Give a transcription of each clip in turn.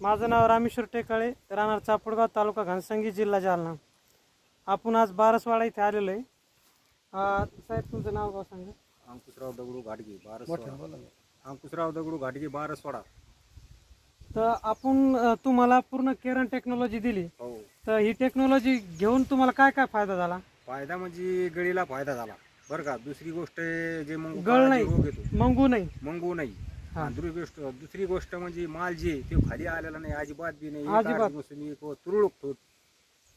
माझं नाव रामेश्वर टेकाळे, राहणार चापुडगाव, तालुका घनसंगी, जिल्हा जालना. आपण आज बारसवाडा इथे आलेलो आहे. साहेब तुमचं नाव गाव सांगा. अंकुशराव दगडू घाटगे बारसवाडा. अंकुशराव दगडू घाटगे बारसवाडा. तर आपण तुम्हाला पूर्ण केरन टेक्नॉलॉजी दिली. हो. तर ही टेक्नॉलॉजी घेऊन तुम्हाला काय काय फायदा झाला? फायदा म्हणजे गळीला फायदा झाला बरं का. दुसरी गोष्ट जे मग गळ नाही, रोग येतो मंगू नाही. मंगू नाही. हा. आणि दुसरी गोष्ट म्हणजे माल जे ते खाली आलेला नाही अजिबात बी नाही. अजिबात. तुरळक होत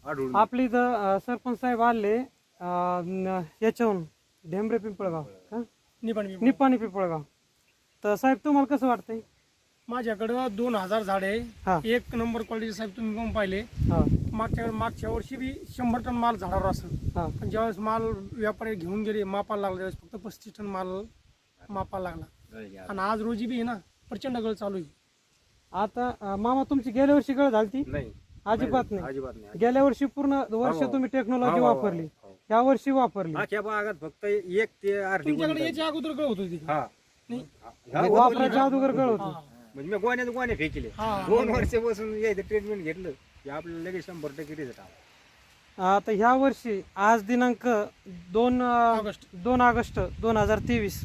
आढळून. आपली इथं सरपंच साहेब आले याच्याहून ढेंबरे पिंपळगाव, निपाणी पिंपळगाव. तर साहेब तुम्हाला कसं वाटतंय? माझ्याकडं 2000 झाडे हा. आहे. एक नंबर क्वालिटी साहेब तुम्ही पण पाहिले. हा मागच्या वर्षी बी 100 टन माल झाडावर असं. हा पण ज्यावेळेस माल व्यापारी घेऊन गेले मापाला लागला त्यावेळेस फक्त 35 टन माल मापाला लागला. आणि आज रोजी बी आहे ना प्रचंड गळ चालू आहे. आता मामा तुमची गेल्या वर्षी गळ झाली? नाही अजिबात नाही. अजिबात नाही. गेल्या वर्षी पूर्ण वर्ष हो. तुम्ही टेक्नॉलॉजी हो, हो, वापरली, हो. या वर्षी वापरली. अख्ख्या भागात फक्त 1 ते अर्धी तुमच्याकडे गुंठ याच्या अगोदर गळ होत होती हा. नाही. ह्या वापरायच्या अगोदर गळ होती. हा. म्हणजे मी गोण्या फेकले. हा. 2 वर्षापासून यायचं ट्रीटमेंट घेतलं की आपल्याला लगेच 100% रिझल्ट आला. आता ह्या वर्षी आज दिनांक 2 ऑगस्ट 2023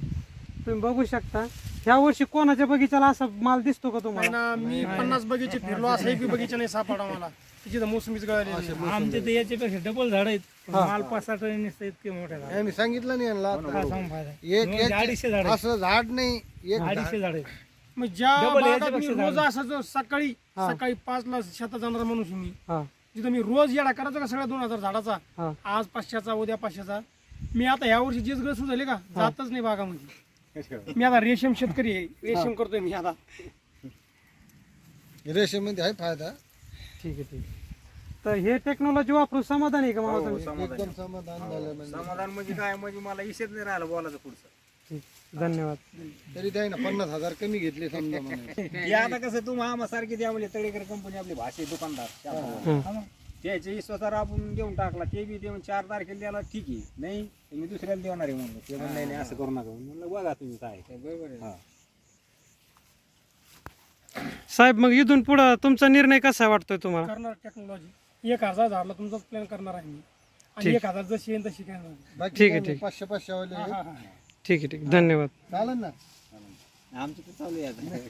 तुम्ही बघू शकता. ह्या वर्षी कोणाच्या बगीचाला असा माल दिसतो का नाही तुम्हाला? ना, मी 50 बगीचे फिरलो असं एक बी बगीचा नाही सापडा मला तिथे मोसमीच गळाले. आमचे तर याच्यापेक्षा डबल झाड आहेत. हा. माल 5-6 टन निसतं इतके मोठे झाड. मी सांगितलं नाही यांना हा, सांग फायदा. एक म्हणजे 250 झाड आहेत. असं झाड नाही एक 250 झाड आहेत. मग ज्या Double भागात याच्यापेक्षा मी रोज झाड. असं जो सकाळी हा. 5ला शेतात जाणारा माणूस आहे मी. हा जिथं मी रोज येडा करायचा का सगळ्या 2000 झाडाचा. हा आज 500चा उद्या 500चा. मी आता ह्या वर्षी जेच गळ सुरू झाले का जातच नाही बागामध्ये. मी आता रेशीम शेतकरी आहे, रेशीम करतोय मी आता. रेषेमध्ये आहे फायदा. ठीक आहे ठीक आहे. तर हे टेक्नॉलॉजी वापरून समाधान आहे का मामा हो, तुम्ही? समाधान. एकदम समाधान झालं म्हणजे. समाधान म्हणजे काय म्हणजे मला इशेच नाही राहिलं बोलायचं पुढचं. ठीक, धन्यवाद. तरी ते आहे ना 50,000 कमी घेतले समजा म्हणे. हे आता कसं तू आम्हा सारखी द्या म्हणजे तळेकर कंपनी आपली भाषे दुकानदार हं. त्याचे स्वतः आपण देऊन टाकला ते बी देऊन 4 तारखेला द्यायला ठीक आहे. नाही ते मी दुसऱ्याला देणार आहे म्हणलं. ते म्हणलं नाही असं करू नका म्हणलं बघा तुम्ही काय. बरोबर आहे. साहेब मग इथून पुढं तुमचा निर्णय कसा वाटतोय तुम्हाला? करणार टेक्नॉलॉजी 1000 झाडला तुमचाच प्लॅन करणार आहे मी. आणि 1000 जशी येईल तशी काय नाही. बाकी ठीक आहे, काय नाही, ठीक. 500 वाले हा, हा, हा. ठीक आहे ठीक, धन्यवाद. चालेल ना. आमचं तर चालू आहे आता.